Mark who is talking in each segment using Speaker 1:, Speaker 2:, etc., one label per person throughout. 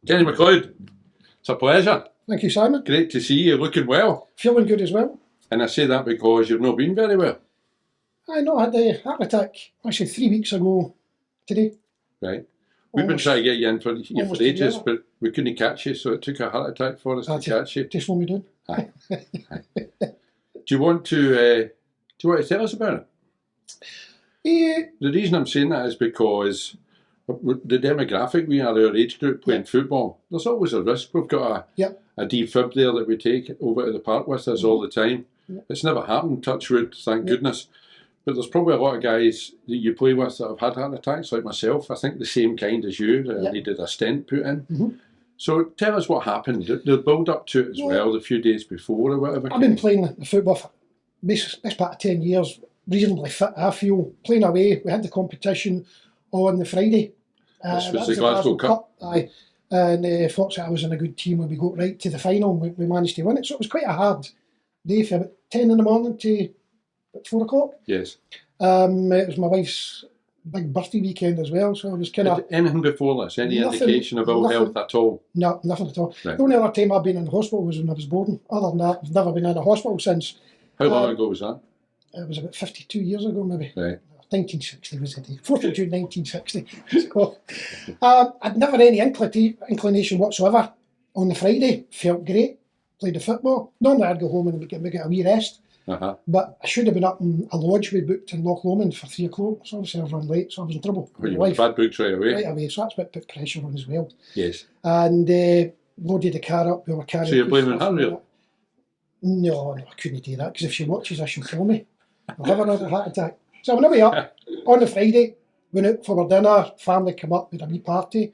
Speaker 1: Kenny McLeod, it's a pleasure.
Speaker 2: Thank you, Simon.
Speaker 1: Great to see you, looking well.
Speaker 2: Feeling good as well.
Speaker 1: And I say that because you've not been very well.
Speaker 2: I know, I had a heart attack actually 3 weeks ago today.
Speaker 1: Right. We've been trying to get you in for ages, but we couldn't catch you, so it took a heart attack for us to catch you.
Speaker 2: Just what we're doing.
Speaker 1: Aye. Aye. Do you want to tell us about it? The reason I'm saying that is because the demographic we are, our age group playing football, there's always a risk. We've got a defib there that we take over to the park with us all the time. It's never happened, touch wood, thank goodness. But there's probably a lot of guys that you play with that have had heart attacks, like myself. I think the same kind as you. Needed a stent put in. So tell us what happened. The build up to it as well, the few days before or whatever.
Speaker 2: I've been playing the football for best part of 10 years, reasonably fit, I feel. Playing away, we had the competition on the Friday.
Speaker 1: This was the Glasgow Cup.
Speaker 2: Aye. And fortunately I was in a good team when we got right to the final. We managed to win it. So it was quite a hard day from about 10 in the morning to 4 o'clock.
Speaker 1: Yes.
Speaker 2: It was my wife's big birthday weekend as well, so I was kind of...
Speaker 1: Anything before this? Any indication of ill health at all?
Speaker 2: No, nothing at all.
Speaker 1: Right.
Speaker 2: The only other time I've been in the hospital was when I was boarding. Other than that, I've never been in a hospital since.
Speaker 1: How long ago was that?
Speaker 2: It was about 52 years ago, maybe.
Speaker 1: Right.
Speaker 2: 1960 was the day. 4th of June 1960. So, I'd never any inclination whatsoever on the Friday. Felt great. Played the football. Normally I'd go home and we get a wee rest. But I should have been up in a lodge we booked in Loch Lomond for 3 o'clock. So obviously I've run late, so I was in trouble.
Speaker 1: Well, you had bad books right away.
Speaker 2: Right away, so that's what put pressure on as well.
Speaker 1: Yes.
Speaker 2: And loaded the car up. We were carrying.
Speaker 1: So you're blaming her, really?
Speaker 2: No, I couldn't do that because if she watches, she'll kill me. I'll have another heart attack. So I went away up on the Friday, went out for our dinner, family come up, we had a wee party.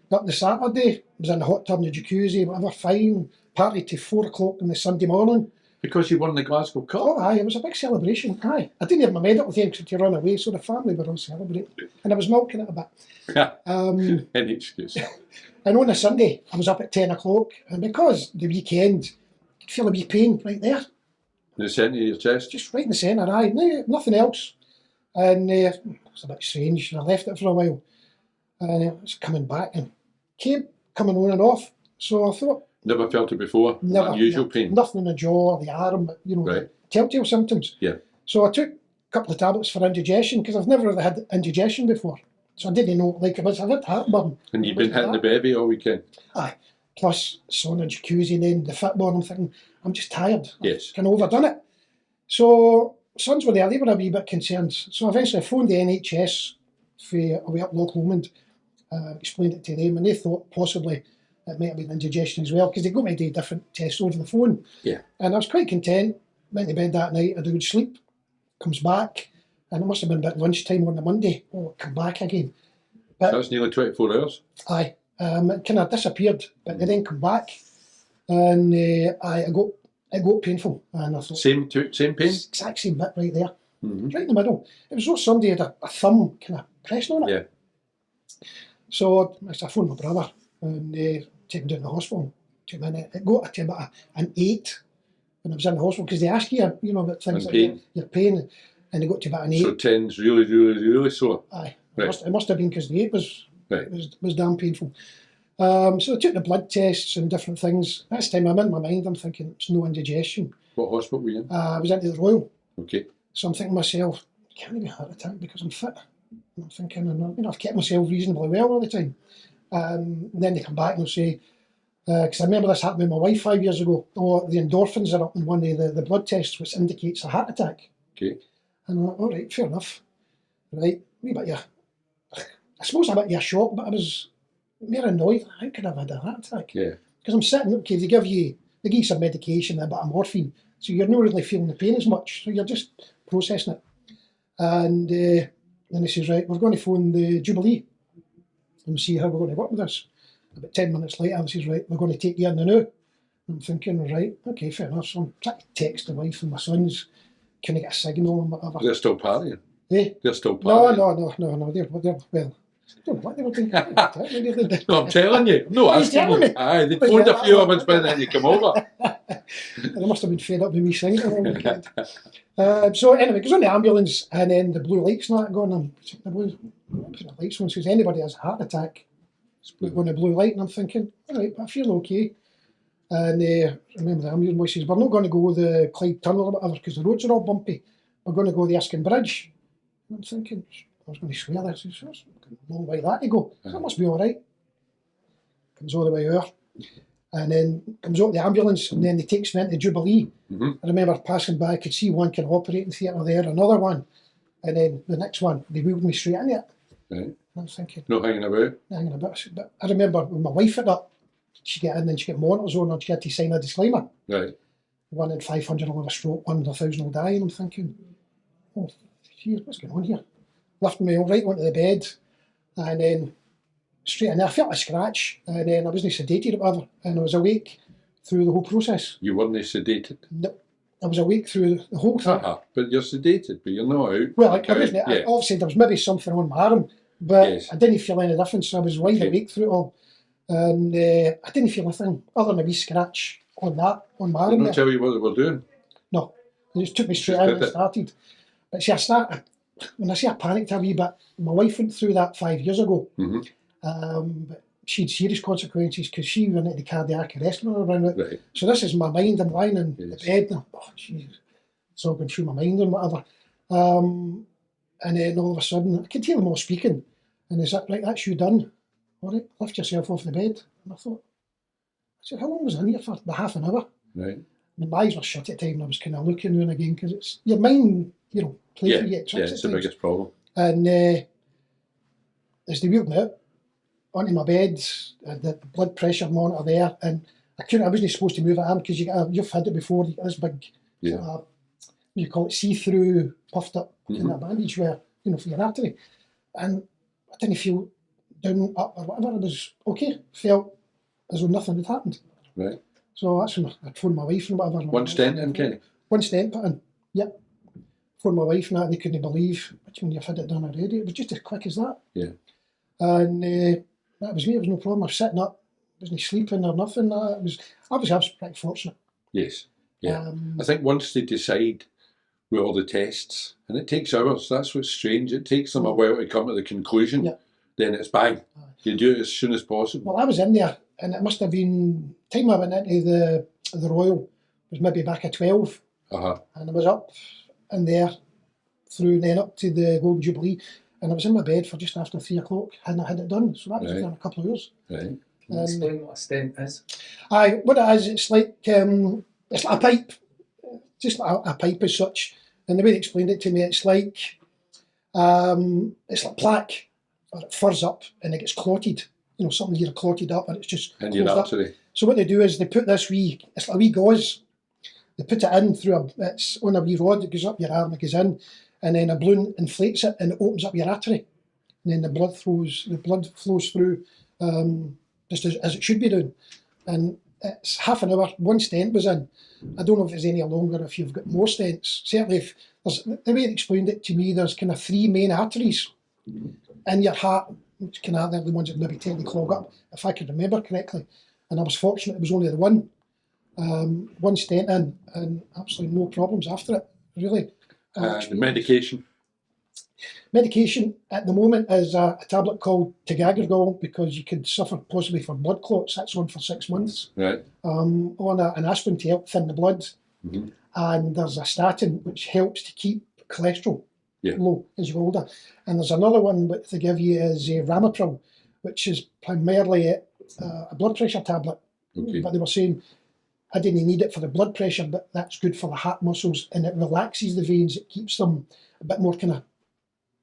Speaker 2: Got the Saturday, was in the hot tub in the jacuzzi, whatever, fine. Party to 4 o'clock on the Sunday morning.
Speaker 1: Because you won the Glasgow Cup?
Speaker 2: Oh, aye, it was a big celebration, aye. I didn't have my medal with him because to run away, so the family were all celebrating. And I was milking it a bit.
Speaker 1: Any excuse.
Speaker 2: And on the Sunday, I was up at 10 o'clock, and because the weekend, I'd feel a wee pain right there.
Speaker 1: In the centre of your chest?
Speaker 2: Just right in the centre, aye. No, nothing else. And it was a bit strange, and I left it for a while. And it was coming back, and came coming on and off. So I thought...
Speaker 1: Never felt it before?
Speaker 2: Never.
Speaker 1: Unusual pain?
Speaker 2: Nothing in the jaw, the arm, the telltale symptoms.
Speaker 1: Yeah.
Speaker 2: So I took a couple of tablets for indigestion, because I've never really had indigestion before. So I didn't know, like, I had heartburn.
Speaker 1: And you've been hitting the bevy all weekend?
Speaker 2: Aye. Plus, sauna, jacuzzi, then the football, I'm thinking, I'm just tired.
Speaker 1: Yes.
Speaker 2: I've kind of overdone it. So, sons were there, they were a wee bit concerned. So eventually I phoned the NHS away up Loch Lomond, explained it to them, and they thought possibly it might have been indigestion as well, because they got me to do different tests over the phone.
Speaker 1: Yeah.
Speaker 2: And I was quite content, went to bed that night, I had a good sleep, comes back, and it must have been about lunchtime on the Monday, come back again. But
Speaker 1: that's nearly 24 hours?
Speaker 2: Aye. It kind of disappeared, but they then come back, and it got painful. And I thought,
Speaker 1: same pain?
Speaker 2: Exact same bit right there, right in the middle. It was as though somebody had a thumb kind of pressing on it.
Speaker 1: Yeah.
Speaker 2: So I phoned my brother and take him down to the hospital. It got to about an 8 when I was in the hospital, because they ask you, about things like your pain, and they got to about an 8.
Speaker 1: So 10's really, really, really sore?
Speaker 2: Aye.
Speaker 1: Right.
Speaker 2: It must have been because the 8 was damn painful. So I took the blood tests and different things. This time I'm in my mind, I'm thinking it's no indigestion.
Speaker 1: What hospital were you in?
Speaker 2: I was into the Royal.
Speaker 1: Okay. So
Speaker 2: I'm thinking to myself, it can't be a heart attack because I'm fit. And I'm thinking, I've kept myself reasonably well all the time. And then they come back and they'll say, because I remember this happened with my wife 5 years ago, the endorphins are up in one of the blood tests, which indicates a heart attack.
Speaker 1: Okay.
Speaker 2: And I'm like, all right, fair enough. Right, I suppose I'm a bit of a shock, but I was more annoyed. How could I have had a heart attack?
Speaker 1: Yeah.
Speaker 2: Because I'm sitting, okay, they give you some medication, a bit of morphine, so you're not really feeling the pain as much, so you're just processing it. And then he says, right, we're going to phone the Jubilee and see how we're going to work with this. About 10 minutes later, he says, right, we're going to take you in the now. I'm thinking, right, okay, fair enough. So I'm trying to text the wife and my sons, can I get a signal and whatever.
Speaker 1: They're still partying?
Speaker 2: Eh?
Speaker 1: They're still partying?
Speaker 2: No, they're well, I don't know what they were doing.
Speaker 1: No, I'm telling you. No,
Speaker 2: Are you telling me?
Speaker 1: Aye, they phoned a few of us by then you come over.
Speaker 2: They must have been fed up with me singing all weekend. So anyway, goes on the ambulance, and then the blue lights and that going on. The blue lights one says, anybody has a heart attack, going to blue light, and I'm thinking, all right, I feel okay. And I remember the ambulance boy says, we're not going to go the Clyde Tunnel or whatever because the roads are all bumpy. We're going to go the Erskine Bridge. And I'm thinking, I was going to swear this. It's a long way that to go. That must be all right. Comes all the way over. And then comes out the ambulance, and then they takes me into Jubilee. I remember passing by, I could see one kind of operating theatre there, another one. And then the next one, they wheeled me straight in it.
Speaker 1: Right.
Speaker 2: And I'm thinking,
Speaker 1: no hanging about.
Speaker 2: Hanging about. But I remember when my wife hit up, she get in and she get monitors on, and she had to sign a disclaimer.
Speaker 1: Right.
Speaker 2: 1 in 500 will have a stroke, 1 in 1,000 will die. And I'm thinking, oh, geez, what's going on here? Lifting me right onto the bed, and then straight in there, I felt a scratch, and then I wasn't sedated or whatever, and I was awake through the whole process.
Speaker 1: You weren't sedated?
Speaker 2: No, I was awake through the whole thing.
Speaker 1: But you're sedated, but you're not out.
Speaker 2: Well, I wasn't. Yeah. Obviously, there was maybe something on my arm, but I didn't feel any difference. I was wide awake through it all. And I didn't feel anything other than a wee scratch on my arm.
Speaker 1: Did not tell you what they were doing?
Speaker 2: No, they just took me straight out and started. But see, when I say I panicked a wee bit, my wife went through that 5 years ago. But she had serious consequences because she went into cardiac arrest around it. Right. So this is my mind. I'm lying in the bed and oh, jeez, it's all going through my mind and whatever. And then all of a sudden, I could hear them all speaking. And they said, right, that's you done. All right, lift yourself off the bed. And I thought, I said, how long was I in here for? About half an hour.
Speaker 1: Right.
Speaker 2: My eyes were shut at the time and I was kind of looking now and again because it's your mind, plays with you.
Speaker 1: It's the biggest problem.
Speaker 2: And as they wheeled me out onto my bed, the blood pressure monitor there, and I wasn't supposed to move it arm because you've had it before. You got this big, you call it see-through, puffed up kind of bandage where for your artery, and I didn't feel down, up or whatever. I was okay. Felt as though nothing had happened. Right. So that's when I phoned my wife and whatever.
Speaker 1: One stent in, Kenny?
Speaker 2: One stent put in, yep. Phoned my wife and that, they couldn't believe, which when you've had it done already, it was just as quick as that. Yeah. And that was me, it was no problem. I was sitting up, wasn't sleeping or nothing. I was pretty fortunate.
Speaker 1: Yes. Yeah. I think once they decide with all the tests, and it takes hours, that's what's strange, it takes them a while to come to the conclusion, then it's bang. You do it as soon as possible.
Speaker 2: Well, I was in there, and it must have been, time I went into the Royal, was maybe back at 12, and I was up in there, through then up to the Golden Jubilee, and I was in my bed for just after 3 o'clock, and I had it done, so that was within a couple of hours.
Speaker 3: Right. Can you explain what a stent is?
Speaker 2: What it is, it's like a pipe, just like a pipe as such, and the way they explained it to me, it's like plaque, or it furs up and it gets clotted. Something you're clotted up and it's just
Speaker 1: and you're up to it.
Speaker 2: So what they do is they put this it's like a wee gauze. They put it in it's on a wee rod that goes up your arm, it goes in, and then a balloon inflates it and it opens up your artery. And then the blood flows through just as it should be doing. And it's half an hour, one stent was in. I don't know if it's any longer if you've got more stents. Certainly, if the way they explained it to me, there's kind of 3 main arteries in your heart, which they're the ones that maybe tend to clog up, if I can remember correctly. And I was fortunate it was only the one stent in, and absolutely no problems after it, really.
Speaker 1: The medication?
Speaker 2: Medication at the moment is a tablet called Tigagragol, because you could suffer possibly for blood clots. That's on for 6 months. Right. On an aspirin to help thin the blood. And there's a statin which helps to keep cholesterol low as you get older. And there's another one that they give you is Ramipril, which is primarily a blood pressure tablet. But they were saying I didn't need it for the blood pressure, but that's good for the heart muscles, and it relaxes the veins. It keeps them a bit more kind of,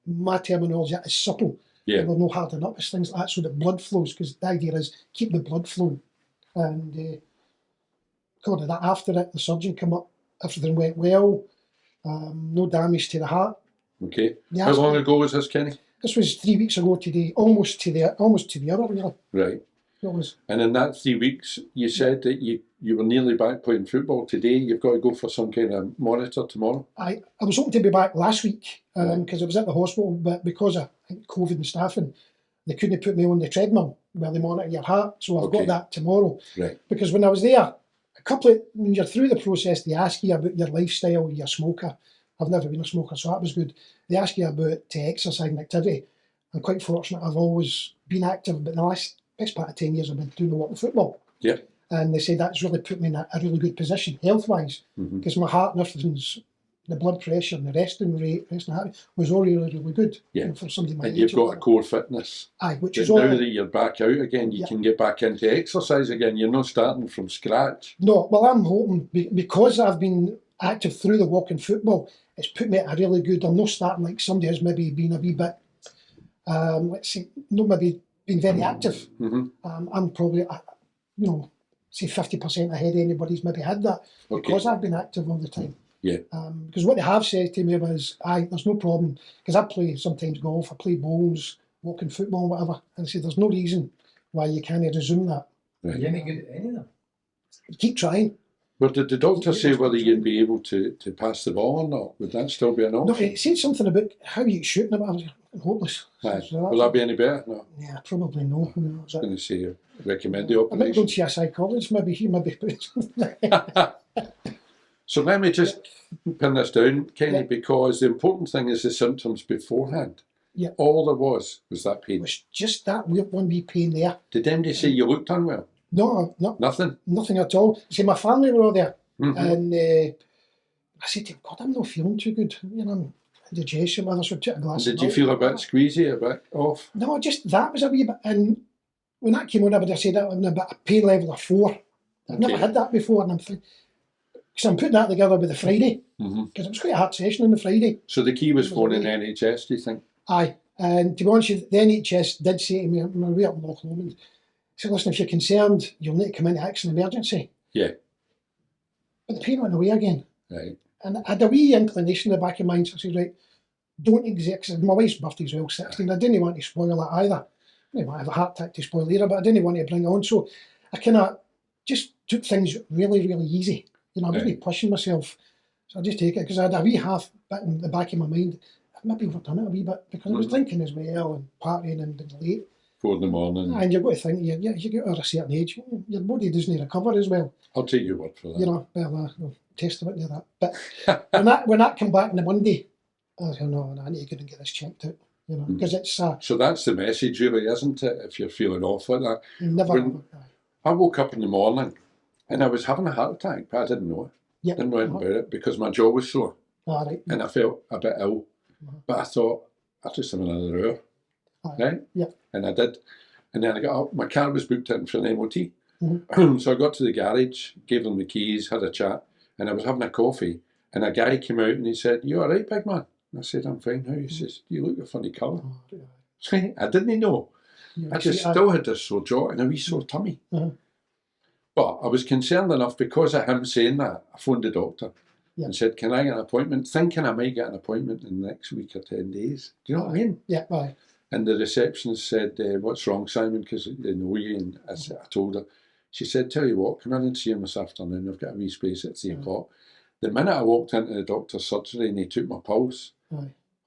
Speaker 2: my terminology is supple. They're no hardened up as things like that, so the blood flows, because the idea is keep the blood flowing. And according to that, after it, the surgeon came up, everything went well, no damage to the heart.
Speaker 1: Okay. How long ago was this, Kenny?
Speaker 2: This was 3 weeks ago today, almost to the other, really.
Speaker 1: Right.
Speaker 2: It was.
Speaker 1: And in that 3 weeks, you said that you were nearly back playing football today. You've got to go for some kind of monitor tomorrow. I
Speaker 2: was hoping to be back last week because I was at the hospital, but because of COVID and staffing, they couldn't put me on the treadmill where they monitor your heart. So I've got that tomorrow. Right. Because when I was there, when you're through the process, they ask you about your lifestyle, you're a smoker. I've never been a smoker, so that was good. They ask you about exercise and activity. I'm quite fortunate. I've always been active, but in the last best part of 10 years I've been doing a lot of football.
Speaker 1: Yeah.
Speaker 2: And they said that's really put me in a really good position health-wise, because my heart and everything's, the blood pressure and the resting rate, resting heart was all really, really good.
Speaker 1: Yeah.
Speaker 2: You know, for somebody my
Speaker 1: And
Speaker 2: age.
Speaker 1: you've got a core fitness.
Speaker 2: Aye, which
Speaker 1: But
Speaker 2: is all
Speaker 1: now
Speaker 2: right.
Speaker 1: that you're back out again, you
Speaker 2: Yeah.
Speaker 1: can get back into exercise again. You're not starting from scratch.
Speaker 2: No, well, I'm hoping because I've been active through the walking football, it's put me at a really good. I'm not starting like somebody who's maybe been a wee bit, let's say, not maybe been very active. I'm probably, say 50% ahead of anybody's maybe had that because I've been active all the time.
Speaker 1: Yeah.
Speaker 2: Because what they have said to me was, there's no problem, because I play sometimes golf, I play bowls, walking football, whatever, and they said there's no reason why you can't resume that.
Speaker 1: Right.
Speaker 3: Are you any good at any of them?
Speaker 2: Keep trying.
Speaker 1: But did the doctor say whether you'd be able to pass the ball or not? Would that still be an
Speaker 2: No,
Speaker 1: option?
Speaker 2: it said something about how you shoot them. I was hopeless.
Speaker 1: Aye.
Speaker 2: So
Speaker 1: Will that be any better? No.
Speaker 2: Yeah, probably no.
Speaker 1: I was going to say, recommend the
Speaker 2: I might go
Speaker 1: operation.
Speaker 2: and see a psychologist. Maybe he maybe put something.
Speaker 1: So let me just pin this down, Kenny,
Speaker 2: Yeah.
Speaker 1: because the important thing is the symptoms beforehand.
Speaker 2: Yeah.
Speaker 1: All there was that pain.
Speaker 2: It was just that weird one wee pain there.
Speaker 1: Did anybody say you looked unwell?
Speaker 2: No,
Speaker 1: Nothing?
Speaker 2: nothing at all. See, my family were all there,
Speaker 1: Mhm.
Speaker 2: and I said to him, God, I'm not feeling too good. You know, I'm indigestion. Well, I should take a glass.
Speaker 1: Did
Speaker 2: of
Speaker 1: you
Speaker 2: milk.
Speaker 1: feel a bit squeezy, a bit off?
Speaker 2: No, just that was a wee bit. And when that came on, I would have said that was about a pain level of 4. I've never
Speaker 1: Okay.
Speaker 2: had that before, and I'm thinking, because I'm putting that together with the Friday,
Speaker 1: Mhm.
Speaker 2: because it was quite a hard session on the Friday.
Speaker 1: So the key was
Speaker 2: It was
Speaker 1: phoning
Speaker 2: away.
Speaker 1: NHS, do you think?
Speaker 2: Aye, and to be honest, with you, the NHS did say to me, I'm away up in McLeod's, said, listen, if you're concerned, you'll need to come into action emergency.
Speaker 1: Yeah.
Speaker 2: But the pain went away again.
Speaker 1: Right.
Speaker 2: And I had a wee inclination in the back of my mind, so I said, right, don't exist. My wife's birthday as well, 16. I didn't want to spoil it either. I didn't want to have a heart attack to spoil either, but I didn't want to bring it on. So I kind of just took things really, really easy. You know, I wasn't pushing myself. So I just take it, because I had a wee half bit in the back of my mind. I've maybe overdone it a wee bit, because I was drinking as well and partying and being late.
Speaker 1: 4 in the morning.
Speaker 2: And you've got to think, you get over a certain age, your body doesn't recover as well.
Speaker 1: I'll take your word for that.
Speaker 2: You know, well, testament to that. But when that came back on the Monday, I was like, no, I need to go and get this checked out. You know, because it's
Speaker 1: So that's the message, really, isn't it? If you're feeling off like that.
Speaker 2: never.
Speaker 1: I woke up in the morning and I was having a heart attack, but I didn't know it.
Speaker 2: Yeah.
Speaker 1: Didn't know anything about it because my jaw was sore
Speaker 2: All right.
Speaker 1: and I felt a bit ill. But I thought, I'll just have another hour.
Speaker 2: Aye.
Speaker 1: Right?
Speaker 2: Yeah.
Speaker 1: And I did. And then I got up, my car was booked in for an MOT.
Speaker 2: Mhm.
Speaker 1: So I got to the garage, gave them the keys, had a chat, and I was having a coffee. And a guy came out and he said, "You all right, big man?" And I said, "I'm fine." How? He says, "You look a funny colour." I didn't know. I just still had this sore jaw and a wee sore tummy. But I was concerned enough because of him saying that. I phoned the doctor and said, "Can I get an appointment?" Thinking I might get an appointment in the next week or 10 days. Do you know what I mean?
Speaker 2: Yeah, aye.
Speaker 1: And the receptionist said, "What's wrong, Simon?" Because they know you. And I told her. She said, "Tell you what, come in and see him this afternoon. I've got a wee space at 3 o'clock." The minute I walked into the doctor's surgery and he took my pulse,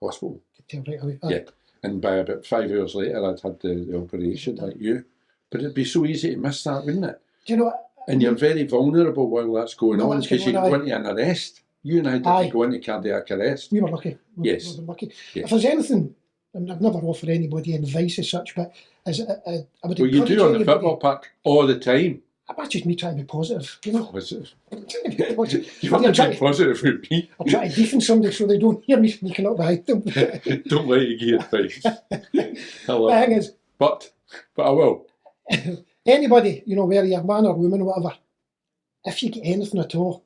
Speaker 1: hospital.
Speaker 2: Could tell right away. Aye.
Speaker 1: Yeah. And by about 5 hours later, I'd had the operation like you. But it'd be so easy to miss that, wouldn't it?
Speaker 2: Do you know what?
Speaker 1: And you're very vulnerable while that's going
Speaker 2: No,
Speaker 1: on
Speaker 2: that's
Speaker 1: because you
Speaker 2: going
Speaker 1: go
Speaker 2: on,
Speaker 1: into an arrest. You and I didn't
Speaker 2: Aye.
Speaker 1: go into cardiac arrest.
Speaker 2: We were lucky.
Speaker 1: Yes.
Speaker 2: We were lucky.
Speaker 1: Yeah.
Speaker 2: If there's anything, I mean, I've never offered anybody advice as such, but I would
Speaker 1: Well, you
Speaker 2: encourage
Speaker 1: do on the
Speaker 2: anybody-
Speaker 1: football park all the time.
Speaker 2: That's just me trying to be positive, you know.
Speaker 1: Positive.
Speaker 2: I'm trying to be positive.
Speaker 1: You want
Speaker 2: I'm
Speaker 1: to
Speaker 2: trying
Speaker 1: be
Speaker 2: to-
Speaker 1: positive with me.
Speaker 2: I'm trying to deafen somebody so they don't hear me sneaking up behind them.
Speaker 1: Don't let you give advice.
Speaker 2: The thing is,
Speaker 1: But I will.
Speaker 2: anybody, you know, whether you're man or woman or whatever, if you get anything at all,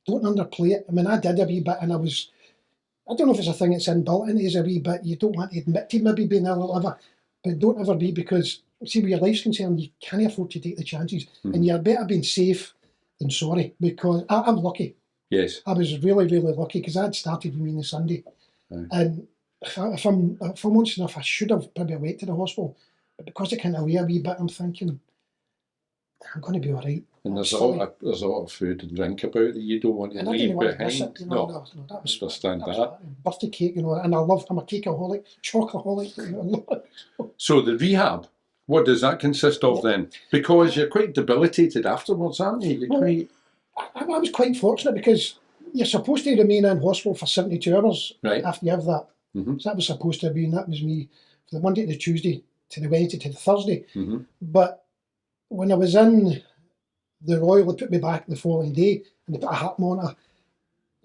Speaker 2: don't underplay it. I mean, I did a wee bit, and I don't know if it's a thing that's inbuilt into us a wee bit. You don't want to admit to maybe being ill or whatever, but don't ever be, because, see, where your life's concerned, you can't afford to take the chances, and you're better being safe than sorry, because I'm lucky.
Speaker 1: Yes.
Speaker 2: I was really, really lucky, because I'd started with me on the Sunday, and if I'm honest enough, I should have probably went to the hospital, but because I can't away a wee bit, I'm thinking, I'm going to be all right.
Speaker 1: And there's a lot of food and drink about that you don't want to
Speaker 2: And I
Speaker 1: leave
Speaker 2: didn't want to miss
Speaker 1: behind.
Speaker 2: it, you know. No, that was
Speaker 1: understand that.
Speaker 2: Birthday cake, you know, and I'm a cakeaholic, chocoholic. You know.
Speaker 1: So the rehab, what does that consist of then? Because you're quite debilitated afterwards, aren't you? You're
Speaker 2: Well,
Speaker 1: quite...
Speaker 2: I was quite fortunate, because you're supposed to remain in hospital for 72 hours
Speaker 1: Right.
Speaker 2: after you have that.
Speaker 1: Mhm.
Speaker 2: So that was supposed to have been, that was me, from the Monday to the Tuesday, to the Wednesday to the Thursday.
Speaker 1: Mm-hmm.
Speaker 2: But when I was in the Royal, they put me back the following day and they put a heart monitor.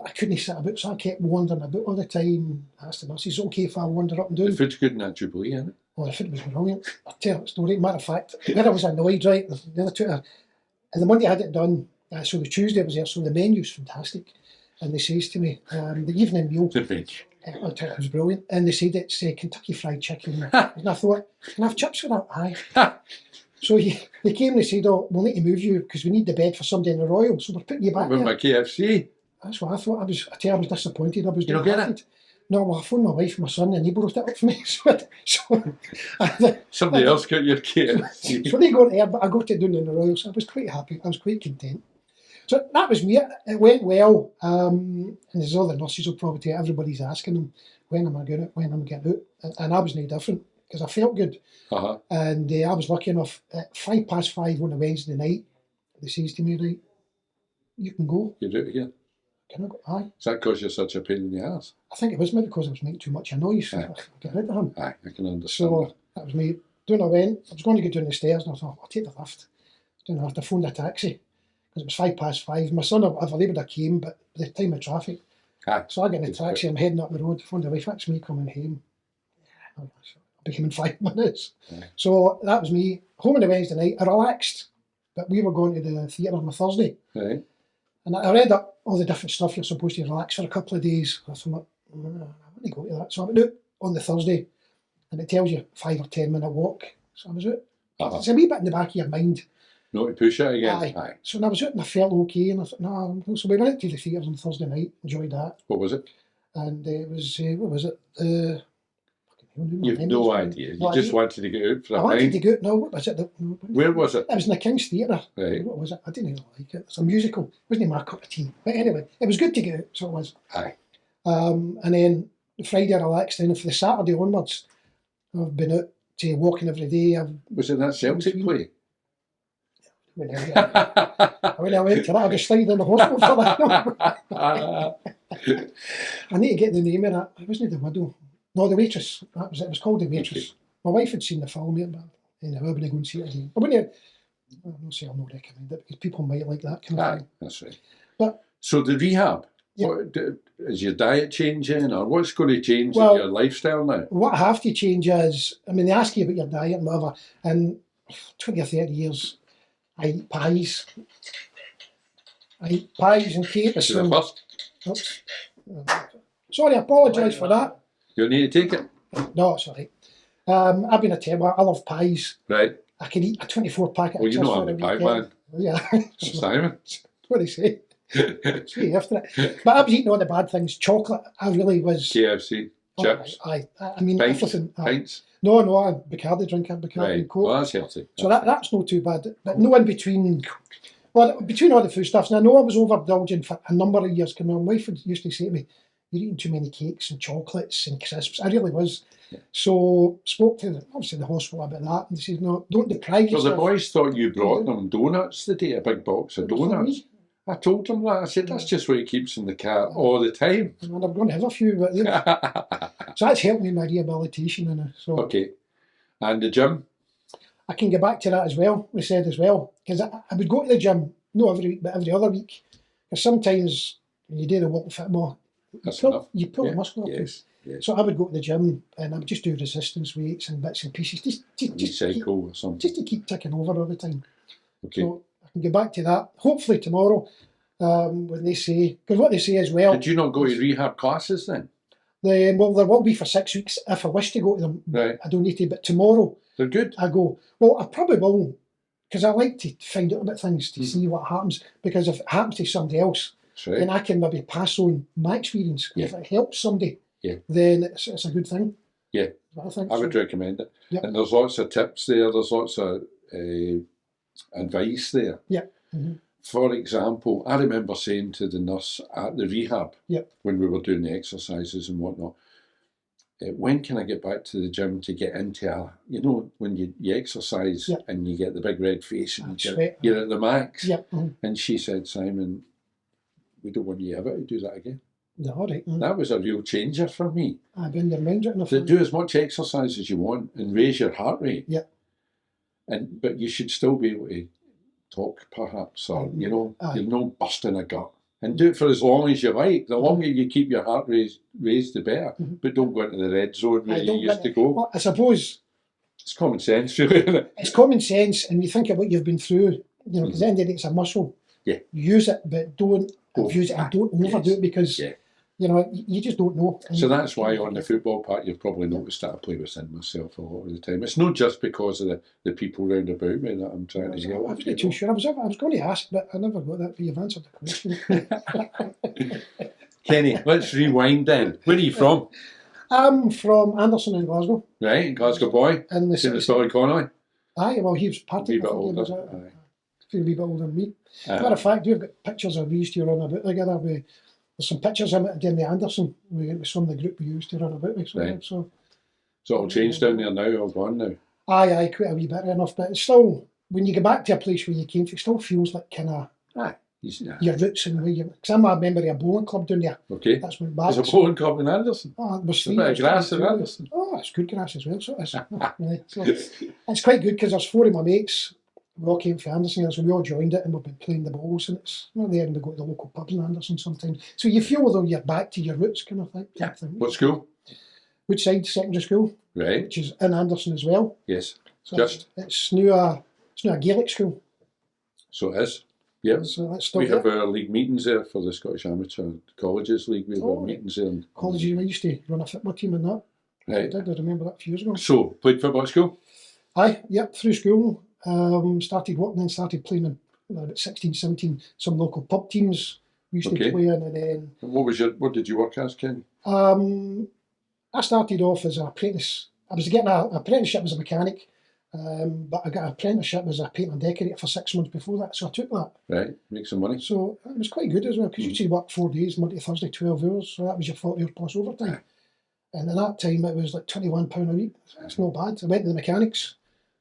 Speaker 2: I couldn't sit about, so I kept wandering about all the time. I asked the nurses, is it okay if I wander up and down?
Speaker 1: The food's good in that Jubilee, isn't it?
Speaker 2: Oh, the food was brilliant. I'll tell you a story. Matter of fact, where I was annoyed, right, the other two, and the Monday I had it done, so the Tuesday I was there, so the menu's fantastic. And they says to me, the evening meal,
Speaker 1: The menu.
Speaker 2: it was brilliant. And they said it's Kentucky Fried Chicken. And I thought, can I have chips for that? Aye. So they came and they said, oh, we'll need to move you because we need the bed for somebody in the Royal. So we're putting you back
Speaker 1: With
Speaker 2: there.
Speaker 1: my KFC.
Speaker 2: That's what I thought. I was disappointed. I was
Speaker 1: You don't get
Speaker 2: disappointed. No, well, I phoned my wife and my son and they brought it up for me.
Speaker 1: Somebody else got your KFC.
Speaker 2: So they got there, but I got it down in the Royal, so I was quite happy. I was quite content. So that was me. It went well. And there's other nurses will probably tell you, everybody's asking them, when am I going out, when am I getting out? And I was no different because I felt good.
Speaker 1: Uh-huh.
Speaker 2: And I was lucky enough, at 5:05 on a Wednesday night, they says to me, right, you can go.
Speaker 1: You do it again.
Speaker 2: Can I go? Aye.
Speaker 1: Is that because you're such a pain in the ass?
Speaker 2: I think it was maybe because I was making too much noise.
Speaker 1: Aye.
Speaker 2: I got rid of him.
Speaker 1: Aye, I can understand.
Speaker 2: So that was me. Down I went. I was going to go down the stairs and I thought, I'll take the lift. Down the lift, I phoned a taxi because it was 5:05. My son, I've labelled I came, but by the time of traffic.
Speaker 1: Aye.
Speaker 2: So I get in the taxi, I'm heading up the road, phoned the wife, that's me coming home. I'll be home in 5 minutes.
Speaker 1: Aye.
Speaker 2: So that was me. Home on the Wednesday night, I relaxed. But we were going to the theatre on a Thursday.
Speaker 1: Right.
Speaker 2: And I read up all the different stuff you're supposed to relax for a couple of days. I thought, I want to go to that. So I went out on the Thursday and it tells you 5 or 10 minute walk. So I was out.
Speaker 1: Uh-huh.
Speaker 2: It's a wee bit in the back of your mind.
Speaker 1: Not to push it again.
Speaker 2: Aye. So when I was out and I felt okay and I thought, no. So we went to the theatres on Thursday night, enjoyed that.
Speaker 1: What was it?
Speaker 2: And it was, what was it?
Speaker 1: You've no idea. You just wanted to get out for
Speaker 2: I
Speaker 1: a
Speaker 2: wanted to
Speaker 1: night.
Speaker 2: go out. No, what was it?
Speaker 1: Where was it?
Speaker 2: It was in the King's Theatre.
Speaker 1: Right.
Speaker 2: What was it? I didn't really like it. It's a musical. It wasn't my cup of tea. But anyway, it was good to get out, so it was.
Speaker 1: Aye.
Speaker 2: And then the Friday I relaxed, and for the Saturday onwards, I've been out to walking every day.
Speaker 1: Was it that Celtic play?
Speaker 2: When I went to that, I just stayed in the hospital for that. I need to get the name of that. It wasn't The Widow. No, The Waitress. That was it. It was called The Waitress.
Speaker 1: Okay.
Speaker 2: My wife had seen the film yet, but anyway, I wouldn't go and see it again. I wouldn't. I'll not say I'll not recommend it because people might like that kind of
Speaker 1: Aye,
Speaker 2: thing.
Speaker 1: that's right.
Speaker 2: But
Speaker 1: so the rehab,
Speaker 2: Yeah.
Speaker 1: is your diet changing or what's going to change
Speaker 2: Well,
Speaker 1: in your lifestyle now?
Speaker 2: what I have to change is, I mean, they ask you about your diet and whatever, and 20 or 30 years, I eat pies. I eat pies and cakes.
Speaker 1: This is the
Speaker 2: And,
Speaker 1: first.
Speaker 2: oops. Sorry, I apologise for that.
Speaker 1: You need to take it.
Speaker 2: No, it's all right. I've been a terrible. I love pies.
Speaker 1: Right.
Speaker 2: I can eat a 24 packet
Speaker 1: Well,
Speaker 2: of
Speaker 1: you
Speaker 2: chips
Speaker 1: know
Speaker 2: for
Speaker 1: I'm
Speaker 2: a
Speaker 1: a pie
Speaker 2: weekend.
Speaker 1: man.
Speaker 2: Yeah.
Speaker 1: Simon.
Speaker 2: That's what they say. Sweet after it. But I was eating all the bad things. Chocolate, I really was.
Speaker 1: KFC. Chips.
Speaker 2: I mean,
Speaker 1: Pints.
Speaker 2: everything.
Speaker 1: Pints.
Speaker 2: No, I'm Bacardi drinker, Bacardi
Speaker 1: Right.
Speaker 2: and Coke.
Speaker 1: Well, that's healthy.
Speaker 2: So that's not too bad. But no in between. Well, between all the food stuffs, and I know I was overindulging for a number of years because my wife used to say to me, you're eating too many cakes and chocolates and crisps. I really was.
Speaker 1: Yeah.
Speaker 2: So spoke to obviously the hospital about that, and they said, no, don't deprive
Speaker 1: Well,
Speaker 2: yourself.
Speaker 1: the boys thought you brought them donuts today, a big box of
Speaker 2: It was for
Speaker 1: donuts.
Speaker 2: me.
Speaker 1: I told them that. I said, that's just what he keeps in the car all the time.
Speaker 2: And I'm going to have a few, but so that's helped me in my rehabilitation. And so
Speaker 1: Okay. And the gym?
Speaker 2: I can get back to that as well, we said as well, because I would go to the gym, not every week, but every other week. Because sometimes when you do the walk and fit more,
Speaker 1: That's enough.
Speaker 2: you pull
Speaker 1: Yeah.
Speaker 2: the muscle up.
Speaker 1: Yes. Yes.
Speaker 2: So I would go to the gym and I would just do resistance weights and bits and pieces,
Speaker 1: Recycle or something.
Speaker 2: just to keep ticking over all the time.
Speaker 1: Okay.
Speaker 2: So I can get back to that, hopefully tomorrow, when they say, because what they say as well,
Speaker 1: Did you not go to rehab classes then?
Speaker 2: there will be for 6 weeks if I wish to go to them.
Speaker 1: Right.
Speaker 2: I don't need to, but tomorrow
Speaker 1: They're good.
Speaker 2: I go, well, I probably will, because I like to find out about things to
Speaker 1: Mm.
Speaker 2: see what happens, because if it happens to somebody else,
Speaker 1: That's right.
Speaker 2: then I can maybe pass on my experience.
Speaker 1: Yeah.
Speaker 2: If it helps somebody,
Speaker 1: Yeah.
Speaker 2: then it's a good thing.
Speaker 1: Yeah.
Speaker 2: I think
Speaker 1: I
Speaker 2: so.
Speaker 1: would recommend it.
Speaker 2: Yep.
Speaker 1: And there's lots of tips there. There's lots of advice there.
Speaker 2: Yeah. Mhm.
Speaker 1: For example, I remember saying to the nurse at the rehab
Speaker 2: Yep.
Speaker 1: when we were doing the exercises and whatnot, when can I get back to the gym to get into when you exercise
Speaker 2: Yep.
Speaker 1: and you get the big red face and
Speaker 2: That's
Speaker 1: you're
Speaker 2: right.
Speaker 1: at the max.
Speaker 2: Yeah. Mhm.
Speaker 1: And she said, Simon, we don't want you ever to do that again.
Speaker 2: Yeah, all right.
Speaker 1: That was a real changer for me.
Speaker 2: I've been your mind written.
Speaker 1: To do as much exercise as you want and raise your heart rate.
Speaker 2: Yeah.
Speaker 1: But you should still be able to talk, perhaps, or you're not busting a gut. And do it for as long as you like. The longer you keep your heart raised, the better. But don't go into the red zone where you used to go.
Speaker 2: Well, I suppose
Speaker 1: it's common sense, really, isn't it?
Speaker 2: It's common sense, and you think of what you've been through. You know, because at the end of the day, it's a muscle.
Speaker 1: Yeah.
Speaker 2: Use it, but don't abuse it and don't overdo it because you know you just don't know.
Speaker 1: So that's why on the football part, you've probably noticed that I play within myself a lot of the time. It's not just because of the people round about me that I'm trying to help.
Speaker 2: I wasn't too sure. I was going to ask, but I never got that. But you've answered the question.
Speaker 1: Kenny, let's rewind then. Where are you from?
Speaker 2: I'm from Anderson in Glasgow.
Speaker 1: Right, Glasgow boy.
Speaker 2: In the
Speaker 1: Same as Billy Connolly.
Speaker 2: Aye, well, he was part of it.
Speaker 1: A wee bit older.
Speaker 2: A wee bit older than me. Matter of fact, we've got pictures of we used to run about together. There's some pictures of it down the Anderson. It was from the group we used to run about with. So
Speaker 1: it's all changed down there now, all gone now.
Speaker 2: Aye, quite a wee bit enough. But it's still, when you go back to a place where you came from, it still feels like kind of your roots and where you. Because I'm a member of a bowling club down there.
Speaker 1: Okay.
Speaker 2: That's when back.
Speaker 1: There's a bowling club in Anderson.
Speaker 2: Oh, it was
Speaker 1: a bit of grass in Anderson.
Speaker 2: Oh, it's good grass as well. So it's, so it's quite good because there's 4 of my mates. We all came from Anderson, so we all joined it and we've been playing the balls. And it's not there, and we go to the local pubs in Anderson sometimes. So you feel though you're back to your roots, kind of thing.
Speaker 1: Yeah. What school?
Speaker 2: Woodside Secondary School.
Speaker 1: Right.
Speaker 2: Which is in Anderson as well.
Speaker 1: Yes.
Speaker 2: So it's now a Gaelic school.
Speaker 1: So it is. Yeah.
Speaker 2: So
Speaker 1: we have our league meetings there for the Scottish Amateur Colleges League. We have our meetings there.
Speaker 2: Colleges, I used to run a football team in that.
Speaker 1: Right.
Speaker 2: I remember that a few years ago.
Speaker 1: So, played football at school?
Speaker 2: Aye, yep, through school. Started working and started playing in about 16, 17, some local pub teams we used to play in. And then...
Speaker 1: What did you work as, Ken?
Speaker 2: I started off as an apprentice. I was getting an apprenticeship as a mechanic, but I got an apprenticeship as a paint and decorator for 6 months before that, so I took that.
Speaker 1: Right, make some money.
Speaker 2: So it was quite good as well, because you usually work 4 days, Monday to Thursday, 12 hours, so that was your 40 hours plus overtime. Right. And at that time it was like £21 a week. That's not bad. I went to the mechanics,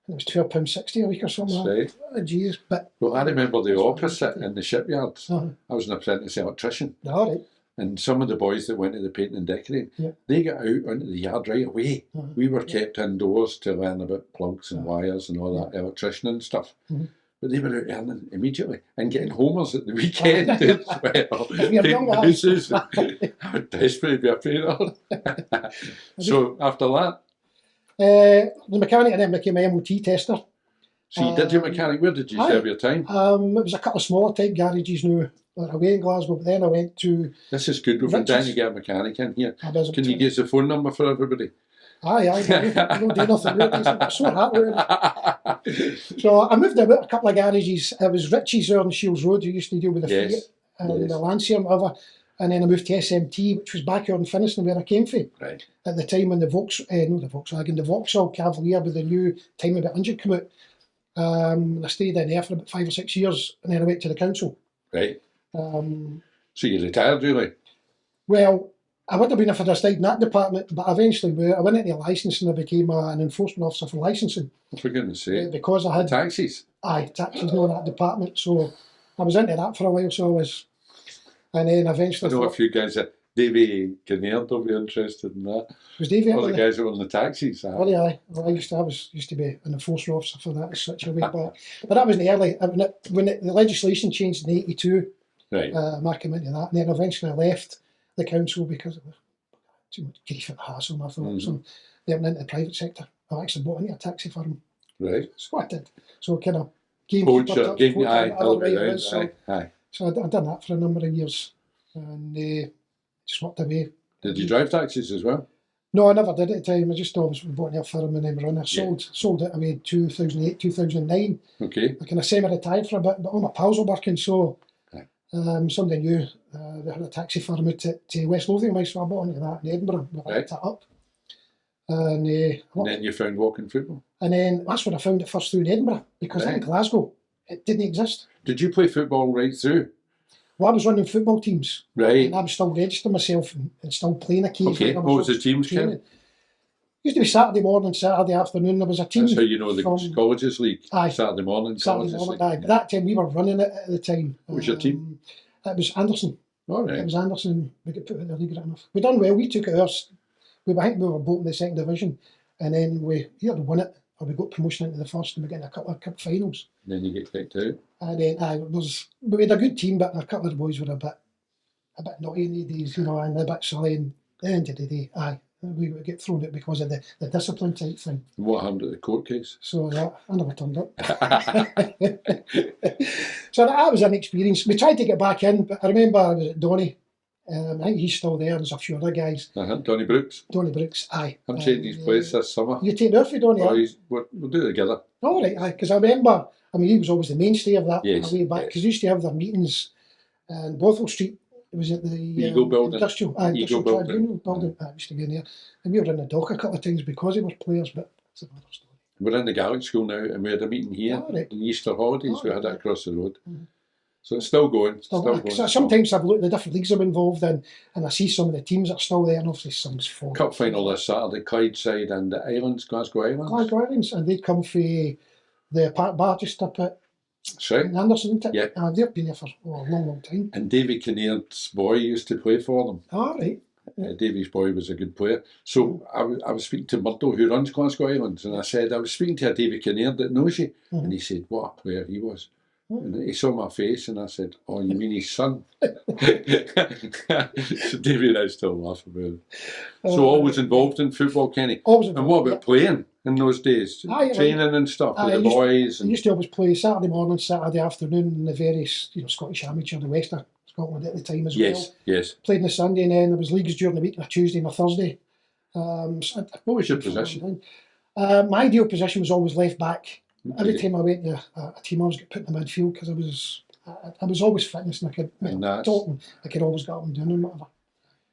Speaker 2: and it was £12.60 a week or something.
Speaker 1: Right.
Speaker 2: Oh, geez.
Speaker 1: Well, I remember the opposite in the shipyards. I was an apprentice electrician.
Speaker 2: All right.
Speaker 1: And some of the boys that went to the painting and decorating, they got out into the yard right away. We were kept indoors to learn about plugs and wires and all that electrician and stuff. But they were out earning immediately and getting homers at the weekend as well. Painting houses. I was desperate to be a painter. So after that?
Speaker 2: The mechanic and then became an MOT tester.
Speaker 1: So you did your mechanic. Where did you serve your time?
Speaker 2: It was a couple of smaller type garages now. Away in Glasgow, but then I went to...
Speaker 1: This is good, we've been down to get a mechanic in here. Can you give us a phone number for everybody?
Speaker 2: Aye, I don't do nothing with it. I'm so happy. So I moved about a couple of garages. It was Richie's there on Shields Road, who used to deal with the Fiat and the Lancia and whatever. And then I moved to SMT, which was back here in Finnieston where I came from. Right. At the time when the Vauxhall Cavalier with the new time about 100 came out. I stayed in there for about 5 or 6 years, and then I went to the council.
Speaker 1: Right. So you retired, really?
Speaker 2: Well, I would have been if I'd stayed in that department, but eventually I went into licensing and I became an enforcement officer for licensing.
Speaker 1: For goodness sake.
Speaker 2: Because I had...
Speaker 1: Taxis?
Speaker 2: Aye, taxis, no, that department. So I was into that for a while, so I was... And then eventually...
Speaker 1: I know a few guys that... Davey Kinnaird will be interested in that.
Speaker 2: Was Davey...
Speaker 1: All the guys that were on the taxis.
Speaker 2: Well, yeah, I used to be an enforcement officer for that as such a way back. But that was in the early... When the legislation changed in 82... Right. I came into that, and then eventually I left the council because of too much grief and hassle. I thought so. Then went into the private sector. I actually bought into a taxi firm.
Speaker 1: Right.
Speaker 2: So I did. So kind of game.
Speaker 1: So
Speaker 2: I'd done that for a number of years, and just worked away.
Speaker 1: Did you drive taxis as well?
Speaker 2: No, I never did at the time. I just always bought into a firm and then run. I sold it away in 2008, 2009. Okay. I kind of semi-retired for a bit, but all my pals were working, so. Somebody knew they had a taxi firm out to West Lothian, so I bought into that in Edinburgh. I picked it up. And
Speaker 1: then you found walking football?
Speaker 2: And then that's when I found it first through in Edinburgh, because in Glasgow it didn't exist.
Speaker 1: Did you play football right through?
Speaker 2: Well, I was running football teams.
Speaker 1: Right.
Speaker 2: And I was still registering myself and still playing occasionally.
Speaker 1: Okay, what was the teams, Ken?
Speaker 2: Used to be Saturday morning, Saturday afternoon. There was a team.
Speaker 1: That's how you know the Colleges League.
Speaker 2: Aye.
Speaker 1: Saturday morning.
Speaker 2: Saturday morning. Aye. But that time we were running it at the time.
Speaker 1: What was your team?
Speaker 2: It was Anderson.
Speaker 1: All
Speaker 2: It
Speaker 1: right.
Speaker 2: was Anderson, we got put out the league right enough. We done well, we took it ours. I think we were both in the second division, and then we either won it or we got promotion into the first, and we got in a couple of cup finals.
Speaker 1: Then you get kicked out.
Speaker 2: And then we had a good team, but a couple of the boys were a bit naughty in the days, and a bit silly. And at the end of the day, we would get thrown out because of the discipline type thing.
Speaker 1: And what happened at the court case?
Speaker 2: So I never turned up. So that was an experience. We tried to get back in, but I remember I was at Donny. I think he's still there. There's a few other guys.
Speaker 1: Donny Brooks.
Speaker 2: Donny Brooks, aye.
Speaker 1: I'm changing his place this summer.
Speaker 2: You take there for Donny?
Speaker 1: We'll do it together.
Speaker 2: All right, aye. Because I remember, he was always the mainstay of that way back.
Speaker 1: Yes.
Speaker 2: Because they used to have their meetings in Bothwell Street. It was at the
Speaker 1: Eagle Building.
Speaker 2: Industrial Tribunal building. I used to go in there. And we were in the dock a couple of times because we were players, but it's another story.
Speaker 1: We're in the Gaelic school now, and we had a meeting here
Speaker 2: right.
Speaker 1: in Easter holidays.
Speaker 2: Oh,
Speaker 1: we had
Speaker 2: right.
Speaker 1: it across the road.
Speaker 2: Mhm.
Speaker 1: So it's still going.
Speaker 2: Sometimes I've looked at the different leagues I'm involved in, and I see some of the teams that are still there, and obviously some's fallen.
Speaker 1: Cup final this Saturday, Clydeside and the Islands, Glasgow Islands.
Speaker 2: Glasgow Islands, and they come for the Park Bar just up at
Speaker 1: That's right.
Speaker 2: Anderson, isn't it?
Speaker 1: Yeah.
Speaker 2: They've been there for a long, long time.
Speaker 1: And Davy Kinnair's boy used to play for them.
Speaker 2: All right.
Speaker 1: Davy's boy was a good player. So I was speaking to Murdo, who runs Glasgow Islands, and I said, I was speaking to a Davy Kinnair that knows you.
Speaker 2: Mhm.
Speaker 1: And he said, what a player he was. And he saw my face, and I said, oh, you mean his son? So Davy and I still laugh about it. So always involved in football, Kenny.
Speaker 2: Always
Speaker 1: And what about playing in those days?
Speaker 2: Aye,
Speaker 1: Training and stuff with the boys?
Speaker 2: I used to always play Saturday morning, Saturday afternoon in the various, Scottish Amateur, the West of Scotland at the time as well.
Speaker 1: Yes.
Speaker 2: Played on the Sunday, and then there was leagues during the week, on a Tuesday and a Thursday.
Speaker 1: What was your position?
Speaker 2: My ideal position was always left back. Every
Speaker 1: Okay.
Speaker 2: time I went to a team, I always get put in the midfield because I was always fitness, and I could talking. I could always get up and down and whatever.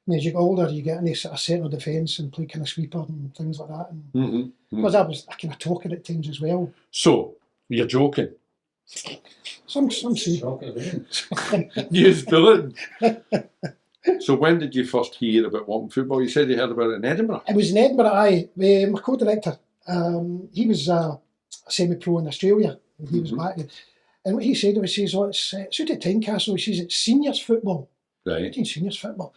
Speaker 2: And as you get older, you get into sort of centre defence and play kind of sweeper and things like that. And because I kind of talking at times as well.
Speaker 1: So you're joking?
Speaker 2: Some say.
Speaker 1: Yes, Dylan. So when did you first hear about wanting football? You said you heard about it in Edinburgh.
Speaker 2: It was in Edinburgh. My co-director. He was a semi-pro in Australia, and he was back. And what he said was, he says, it's out at Tynecastle. He says, it's seniors football.
Speaker 1: Right.
Speaker 2: Seniors football.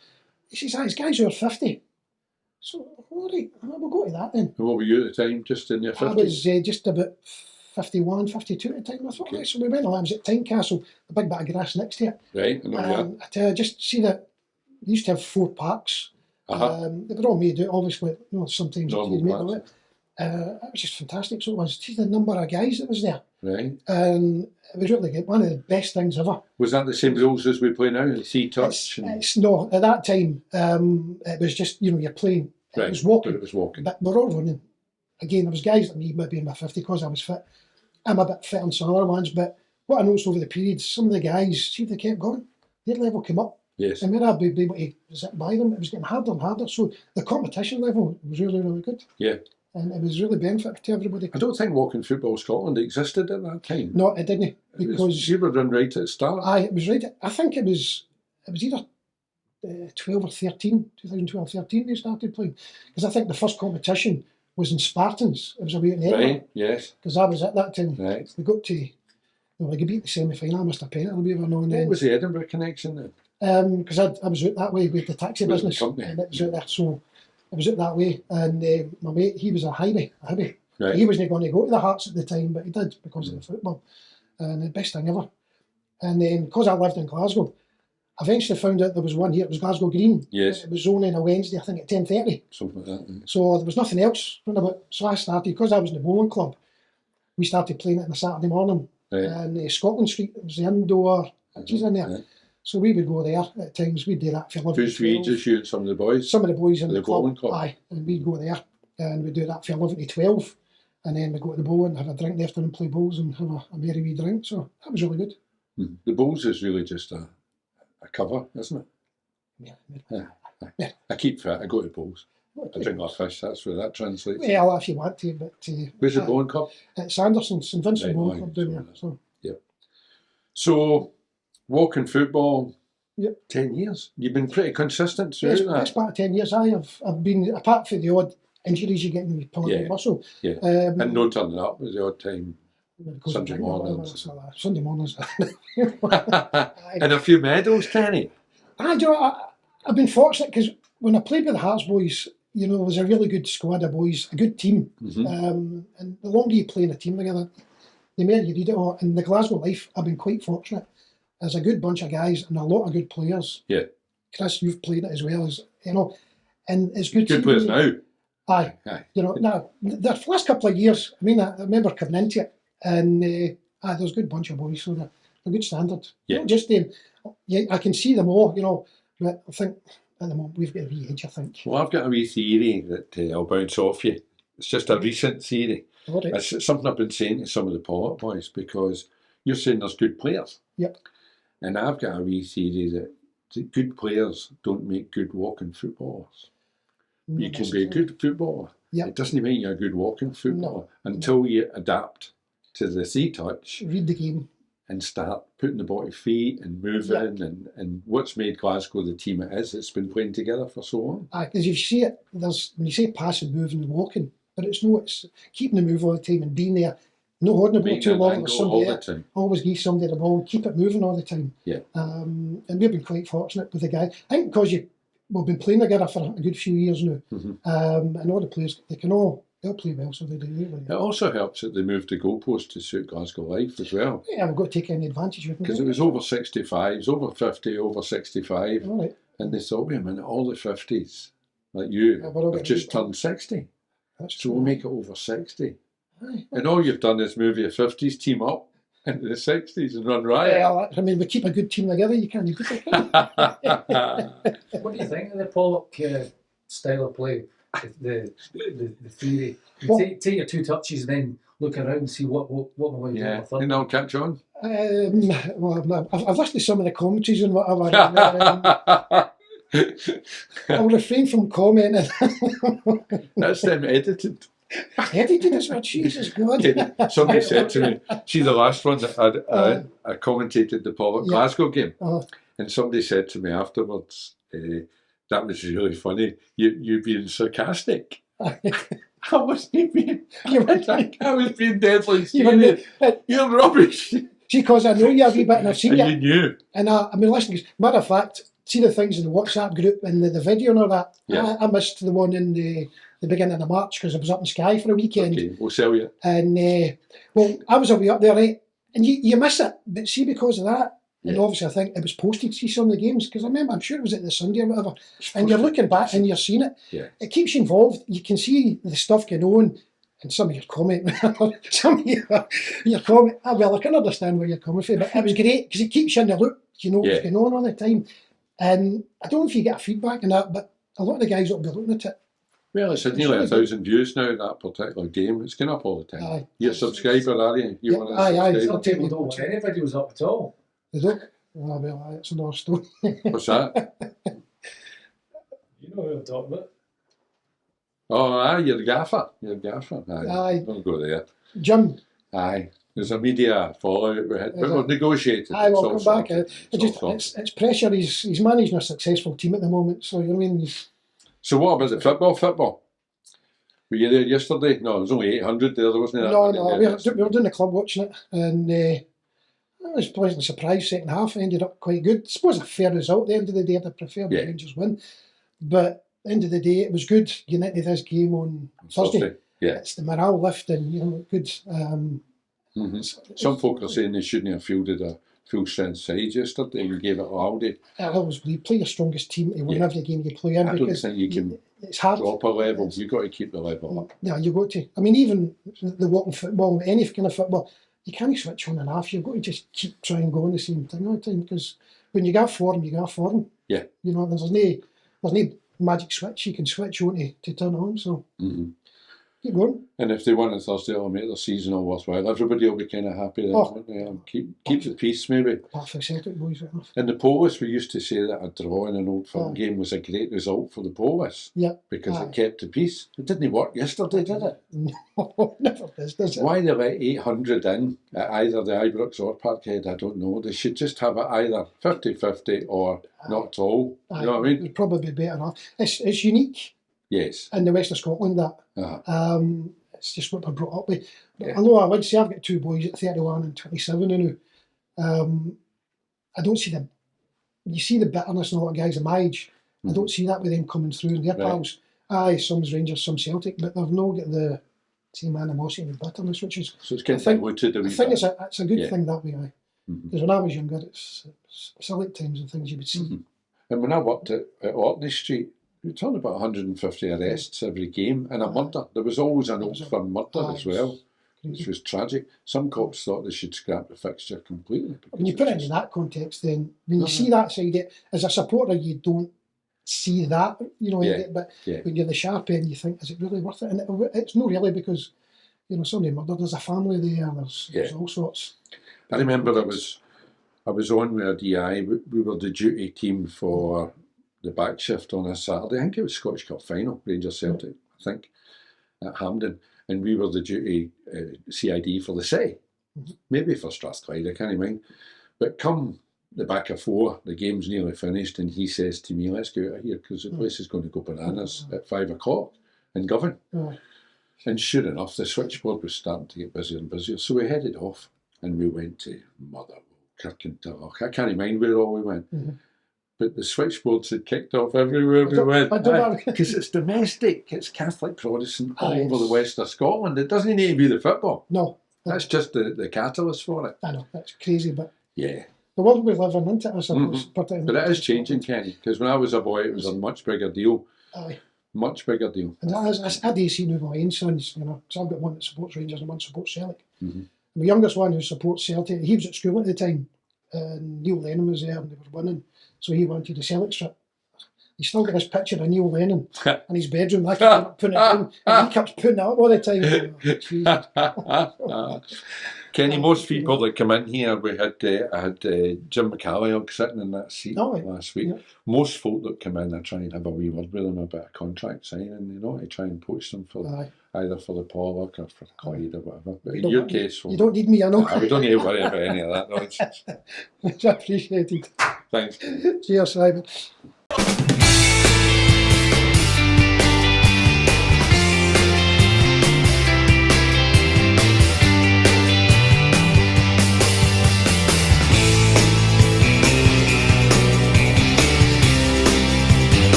Speaker 2: He says, these guys who are 50. So, all right, we'll go to that then.
Speaker 1: And what were you at the time, just in your 50s?
Speaker 2: I was just about 51, 52 at the time. I thought, right, so we went along. I was at Tynecastle, the big bit of grass next to it.
Speaker 1: Right, I know that.
Speaker 2: I tell you, just see that they used to have 4 parks. They were all made out, obviously, sometimes you'd make them out. It was just fantastic. So it was. See the number of guys that was there.
Speaker 1: Right.
Speaker 2: And it was really good. One of the best things ever.
Speaker 1: Was that the same rules as we play now? The C-touch?
Speaker 2: No, at that time, it was just, you're playing. It was walking.
Speaker 1: But it was walking.
Speaker 2: But we're all running. Again, there was guys like me, maybe in my 50, because I was fit. I'm a bit fit on some other ones, but what I noticed over the periods, some of the guys, see if they kept going, their level came up.
Speaker 1: Yes.
Speaker 2: And where I'd be able to zip by them, it was getting harder and harder. So the competition level was really, really good.
Speaker 1: Yeah.
Speaker 2: And it was really benefit to everybody.
Speaker 1: I don't think Walking Football Scotland existed at that time.
Speaker 2: No, it didn't. Because
Speaker 1: you were run right at the start.
Speaker 2: It was right. I think it was either 12 or 13, 2012, 13 they started playing. Because I think the first competition was in Spartans. It was away in Edinburgh.
Speaker 1: Right, yes.
Speaker 2: Because I was at that time.
Speaker 1: Right.
Speaker 2: We got to, we beat the semi-final. I missed a penalty, we were known then.
Speaker 1: What was the Edinburgh connection then?
Speaker 2: Because I was out that way with the taxi business. And it was out there, so I was out that way. And my mate, he was a highway.
Speaker 1: Right.
Speaker 2: He wasn't going to go to the Hearts at the time, but he did because of the football. And the best thing ever. And then, because I lived in Glasgow, I eventually found out there was one here, it was Glasgow Green.
Speaker 1: Yes.
Speaker 2: It was only on a Wednesday, I think at 10:30.
Speaker 1: Something like that.
Speaker 2: So there was nothing else. So I started, because I was in the bowling club, we started playing it on a Saturday morning.
Speaker 1: Right.
Speaker 2: And Scotland Street, it was the indoor pitches in there.
Speaker 1: Right.
Speaker 2: So we would go there at times, we'd do that for 11,
Speaker 1: Who's we, just you and some of the boys?
Speaker 2: Some of the boys in the
Speaker 1: bowling club.
Speaker 2: Aye, and we'd go there and we'd do that for 11 to 12. And then we'd go to the bowl and have a drink after and play bowls and have a merry wee drink. So that was really good.
Speaker 1: The bowls is really just a cover, isn't it?
Speaker 2: Yeah.
Speaker 1: I keep fit, I go to bowls. I drink like fish, that's where that translates.
Speaker 2: Well, if you want to, but...
Speaker 1: Where's the bowling club?
Speaker 2: At Sanderson's, St Vincent
Speaker 1: Right,
Speaker 2: Bowling Club down there. So.
Speaker 1: Yep. So, walking football,
Speaker 2: Yep.
Speaker 1: 10 years. You've been pretty consistent through
Speaker 2: Yes,
Speaker 1: that.
Speaker 2: best part of 10 years. I've been, apart from the odd injuries you get in the pulling the muscle.
Speaker 1: Yeah. And no turning up was the odd time. Sunday mornings.
Speaker 2: Sunday mornings.
Speaker 1: And a few medals, Kenny.
Speaker 2: you know, I've been fortunate because when I played with the Hearts boys, you know, there was a really good squad of boys, a good team. And the longer you play in a team together, the more you read it all. In the Glasgow life, I've been quite fortunate. There's a good bunch of guys and a lot of good players.
Speaker 1: Yeah.
Speaker 2: Chris, you've played it as well as, you know, and it's good.
Speaker 1: Good players now.
Speaker 2: Aye. You know, now, the last couple of years, I mean, I remember coming into it and there's a good bunch of boys, so they're a good standard.
Speaker 1: Yeah.
Speaker 2: Not just them. Yeah, I can see them all, you know, but I think at the moment we've got a wee edge, I think.
Speaker 1: Well, I've got a wee theory that I'll bounce off you. It's just a recent theory.
Speaker 2: All right.
Speaker 1: It's something I've been saying to some of the Pollock boys, because you're saying there's good players.
Speaker 2: Yep.
Speaker 1: And I've got a wee theory that good players don't make good walking footballers. You can be a good footballer.
Speaker 2: Yep.
Speaker 1: It doesn't make you a good walking footballer until you adapt to the C-touch.
Speaker 2: Read the game.
Speaker 1: And start putting the body feet and moving and what's made Glasgow the team it is. It's been playing together for so long.
Speaker 2: Because you see it, there's when you say passing, moving and walking, but it's keeping the move all the time and being there, not holding the ball too long with somebody
Speaker 1: all the time.
Speaker 2: Always give somebody the ball, keep it moving all the time.
Speaker 1: Yeah.
Speaker 2: And we've been quite fortunate with the guy. I think because we've been playing together for a good few years now. And all the players, they'll play well, so they do.
Speaker 1: It also helps that they moved the goalpost to suit Glasgow Life as well.
Speaker 2: Yeah, we've got to take any advantage of it.
Speaker 1: Because it was over 65s, over 50, over 65.
Speaker 2: All right.
Speaker 1: And they thought, wait a minute, all the 50s, like you, have just turned 60. So we'll make it over 60.
Speaker 2: Aye.
Speaker 1: And all you've done is move your 50s team up into the 60s and run riot.
Speaker 2: Yeah, I mean, we keep a good team together, you can't beat it.
Speaker 3: What do you think of the Pollock style of play? The theory. Take your 2 touches and then look around and see what we want to do.
Speaker 1: Yeah, and I'll catch on.
Speaker 2: Well, I've listened to some of the commentaries and whatever. I'll refrain from commenting.
Speaker 1: That's them edited.
Speaker 2: Edited as well, Jesus God.
Speaker 1: Somebody said to me, see the last one that I commentated the Pollock Glasgow game, and somebody said to me afterwards, that was really funny. You being sarcastic. I wasn't being. I was being deadly serious. You're rubbish.
Speaker 2: See, because I know you a wee bit and I've seen you.
Speaker 1: And you knew.
Speaker 2: And I mean, listen, matter of fact, see the things in the WhatsApp group and the video and all that.
Speaker 1: Yeah.
Speaker 2: I missed the one in the beginning of March because I was up in Skye for a weekend.
Speaker 1: Okay, we'll sell you.
Speaker 2: And well, I was away up there, right? And you miss it, but see, because of that, and obviously I think it was posted to see some of the games because I remember, I'm sure it was at the Sunday or whatever. And you're looking back and you're seeing it.
Speaker 1: Yeah.
Speaker 2: It keeps you involved. You can see the stuff going on. And some of your comment, your comment, well, I can understand where you're coming from, but it was great because it keeps you in the loop. You know what's going on all the time. And I don't know if you get feedback on that, but a lot of the guys will be looking at it.
Speaker 1: Well, it's nearly 1,000 views now, that particular game. It's going up all the time.
Speaker 2: Aye.
Speaker 1: You're a subscriber, are you? You want to
Speaker 2: aye.
Speaker 3: Some people don't want any videos up at all.
Speaker 2: They don't? Oh, well, that's another story.
Speaker 1: What's that?
Speaker 3: You know who I'm talking about.
Speaker 1: Oh, aye, you're the gaffer. Aye. Don't go there.
Speaker 2: Jim.
Speaker 1: Aye. There's a media fallout with it, but we've negotiated.
Speaker 2: Aye, well, come back. It's pressure. He's managing a successful team at the moment, so you know what I mean.
Speaker 1: So what about the football? Were you there yesterday? No, there was only 800 there wasn't there?
Speaker 2: No, we were doing the club watching it, and I was pleasantly surprised. Second half ended up quite good. I suppose a fair result at the end of the day. I'd prefer the Rangers win, but at the end of the day, it was good. Getting into this game on Thursday.
Speaker 1: Yeah,
Speaker 2: it's the morale lifting. You know, good.
Speaker 1: Some folk are saying they shouldn't have fielded a full strength side yesterday and gave it all day.
Speaker 2: I always believe play your strongest team to win every game you play in.
Speaker 1: I don't think you can
Speaker 2: it's hard.
Speaker 1: drop a level. You've got to keep the level up.
Speaker 2: Yeah, you've got to. I mean, even the walking football, any kind of football, you can't switch on and off. You've got to just keep trying going the same thing all the time because when you got form, you got form.
Speaker 1: Yeah.
Speaker 2: You know, there's no magic switch you can switch on to turn on. So keep going.
Speaker 1: And if they win on Thursday, it'll make their season all worthwhile. Everybody will be kind of happy then, won't they? Keep the peace, maybe.
Speaker 2: Apart from Celtic boys, right enough.
Speaker 1: In the Polish, we used to say that a draw in an Old Firm game was a great result for the Polish.
Speaker 2: Yeah.
Speaker 1: Because it kept the peace. It didn't work yesterday, did it?
Speaker 2: No, never does it?
Speaker 1: Why they let 800 in at either the Ibrox or Parkhead, I don't know. They should just have it either 50-50 or not at all. You know what I mean?
Speaker 2: It'd probably be better off. It's unique.
Speaker 1: Yes.
Speaker 2: In the west of Scotland, that. It's just what we're brought up with. But although I would say I've got 2 boys at 31 and 27 now, I don't see you see the bitterness in a lot of guys of my age. I don't see that with them coming through and their pals. Aye, some's Rangers, some Celtic, but they've not got the same animosity and bitterness, which is.
Speaker 1: So it's kind of diluted a wee
Speaker 2: I think
Speaker 1: bit.
Speaker 2: it's a good thing that way, aye. Because when I was younger, it's silly times and things you would see.
Speaker 1: And when I worked at Orkney Street, we talked about 150 arrests every game and a murder. There was always an Oxford murder as well, which was tragic. Some cops thought they should scrap the fixture completely.
Speaker 2: When you put it in that context, then when you see that side, as a supporter, you don't see that, you know. But when you're the sharp end, you think, is it really worth it? And it's not really, because you know somebody murdered. There's a family there. There's all sorts.
Speaker 1: I remember I was on with a DI. We were the duty team for the back shift on a Saturday. I think it was Scottish Cup final, Rangers Celtic, I think, at Hampden. And we were the duty CID for the city. Maybe for Strathclyde, I can't mind. But come the back of 4, the game's nearly finished, and he says to me, let's get out of here, because the place is going to go bananas at 5 o'clock in Govan. And sure enough, the switchboard was starting to get busier and busier. So we headed off, and we went to Motherwell, Kirkintilloch. I can't mind where all we went. But the switchboards had kicked off everywhere we went. Because it's domestic, it's Catholic Protestant all over the west of Scotland. It doesn't need to be the football.
Speaker 2: No.
Speaker 1: That's just the catalyst for it.
Speaker 2: I know, that's crazy, but
Speaker 1: yeah.
Speaker 2: The world we live in, isn't it? I suppose.
Speaker 1: But it is changing, Kenny, because when I was a boy, it was a much bigger deal.
Speaker 2: Aye.
Speaker 1: Much bigger deal.
Speaker 2: And I do see now my own sons, you know, because I've got one that supports Rangers and one supports Celtic. My youngest one who supports Celtic, he was at school at the time, and Neil Lennon was there and they were winning, so he wanted the Celtic strip. He's still got this picture of Neil Lennon in his bedroom. I kept putting it down, and he kept putting it up all the time.
Speaker 1: Kenny, most people that come in here, I had Jim McLeod sitting in that seat last week. Most folk that come in, I try and have a wee word with them about a contract signing, you know, I try and poach them for either for the Pollock or for Clyde or whatever. But in your case,
Speaker 2: you don't need me, I know.
Speaker 1: We don't need to worry about any of that nonsense.
Speaker 2: It's appreciated.
Speaker 1: Thanks.
Speaker 2: Cheers, Simon.